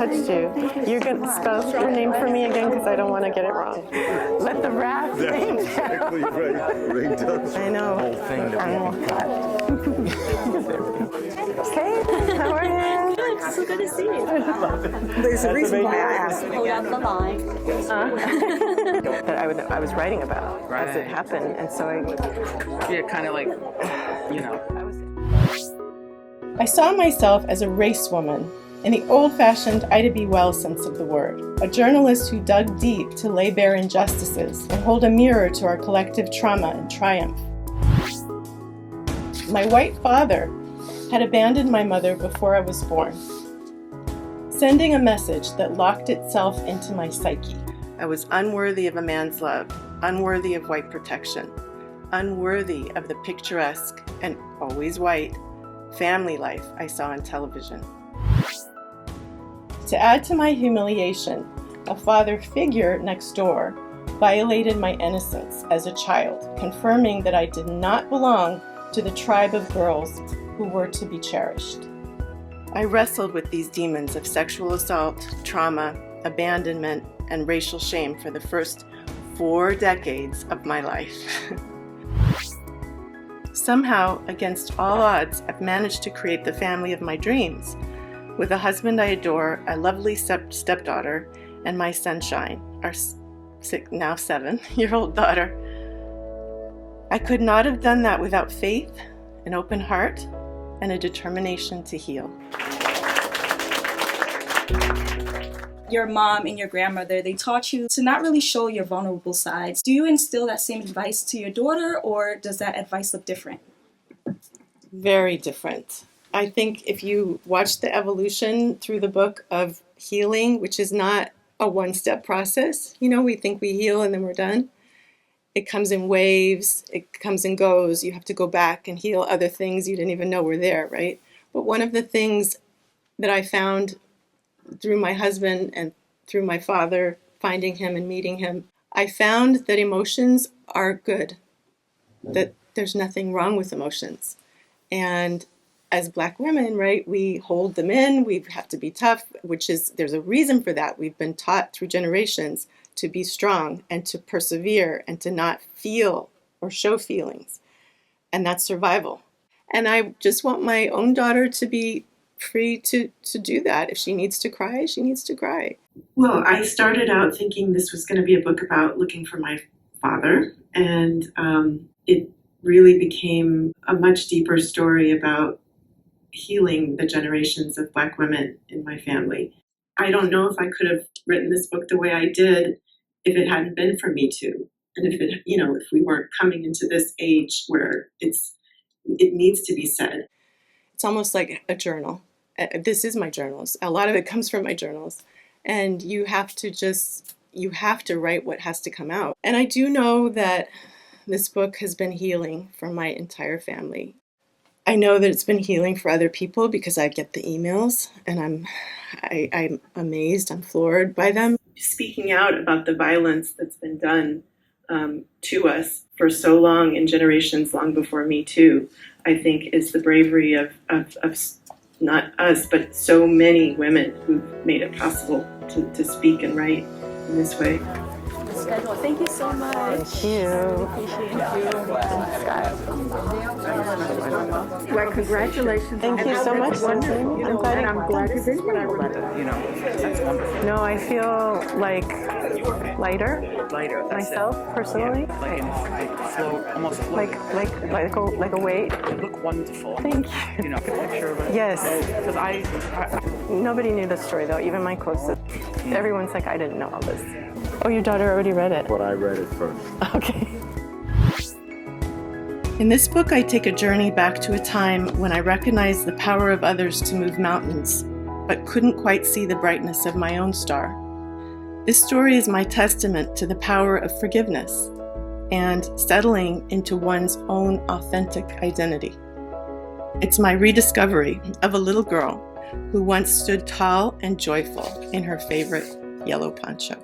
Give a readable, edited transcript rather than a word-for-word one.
touched you. You're going to spell your name for me again because I don't want to get it wrong. Let the wrath rain down. Exactly right. Rain down. I know. Whole thing that Hey, how are you? Good, so good to see you. There's a reason why I asked. Hold up the line. That I was writing about as it happened, and so yeah, kind of like, you know. I saw myself as a race woman in the old-fashioned Ida B. Wells sense of the word, a journalist who dug deep to lay bare injustices and hold a mirror to our collective trauma and triumph. My white father had abandoned my mother before I was born, sending a message that locked itself into my psyche. I was unworthy of a man's love, unworthy of white protection, unworthy of the picturesque and always white family life I saw on television. To add to my humiliation, a father figure next door violated my innocence as a child, confirming that I did not belong to the tribe of girls who were to be cherished. I wrestled with these demons of sexual assault, trauma, abandonment, and racial shame for the first 4 decades of my life. Somehow, against all odds, I've managed to create the family of my dreams, with a husband I adore, a lovely stepdaughter, and my sunshine, our now 7-year-old daughter. I could not have done that without faith, an open heart, and a determination to heal. Your mom and your grandmother, they taught you to not really show your vulnerable sides. Do you instill that same advice to your daughter, or does that advice look different? Very different. I think if you watch the evolution through the book of healing, which is not a one-step process, you know, we think we heal and then we're done. It comes in waves, it comes and goes. You have to go back and heal other things you didn't even know were there, right? But one of the things that I found through my husband and through my father, finding him and meeting him, I found that emotions are good, that there's nothing wrong with emotions. And as Black women, right, we hold them in, we have to be tough, there's a reason for that. We've been taught through generations to be strong and to persevere and to not feel or show feelings. And that's survival. And I just want my own daughter to be free to do that. If she needs to cry, she needs to cry. Well, I started out thinking this was going to be a book about looking for my father, and it really became a much deeper story about healing the generations of Black women in my family. I don't know if I could have written this book the way I did if it hadn't been for Me Too, and if we weren't coming into this age where it needs to be said. It's almost like a journal. This is my journals. A lot of it comes from my journals. And you have to write what has to come out. And I do know that this book has been healing for my entire family. I know that it's been healing for other people because I get the emails and I'm amazed, I'm floored by them. Speaking out about the violence that's been done to us for so long in generations long before Me Too, I think is the bravery of not us, but so many women who've made it possible to speak and write in this way. Thank you so much. Thank you. Appreciate you. Well, congratulations. Thank you so much, Susan. I'm glad you've been here. You know, that's wonderful. No, I feel like lighter That's myself personally. Yeah, like float, almost float. Like a weight. You look wonderful. Thank you. You know, a picture of it. Yes. Because Nobody knew the story though, even my closest. Everyone's like, I didn't know all this. Oh, your daughter already read it. But I read it first. Okay. In this book, I take a journey back to a time when I recognized the power of others to move mountains, but couldn't quite see the brightness of my own star. This story is my testament to the power of forgiveness and settling into one's own authentic identity. It's my rediscovery of a little girl who once stood tall and joyful in her favorite yellow poncho.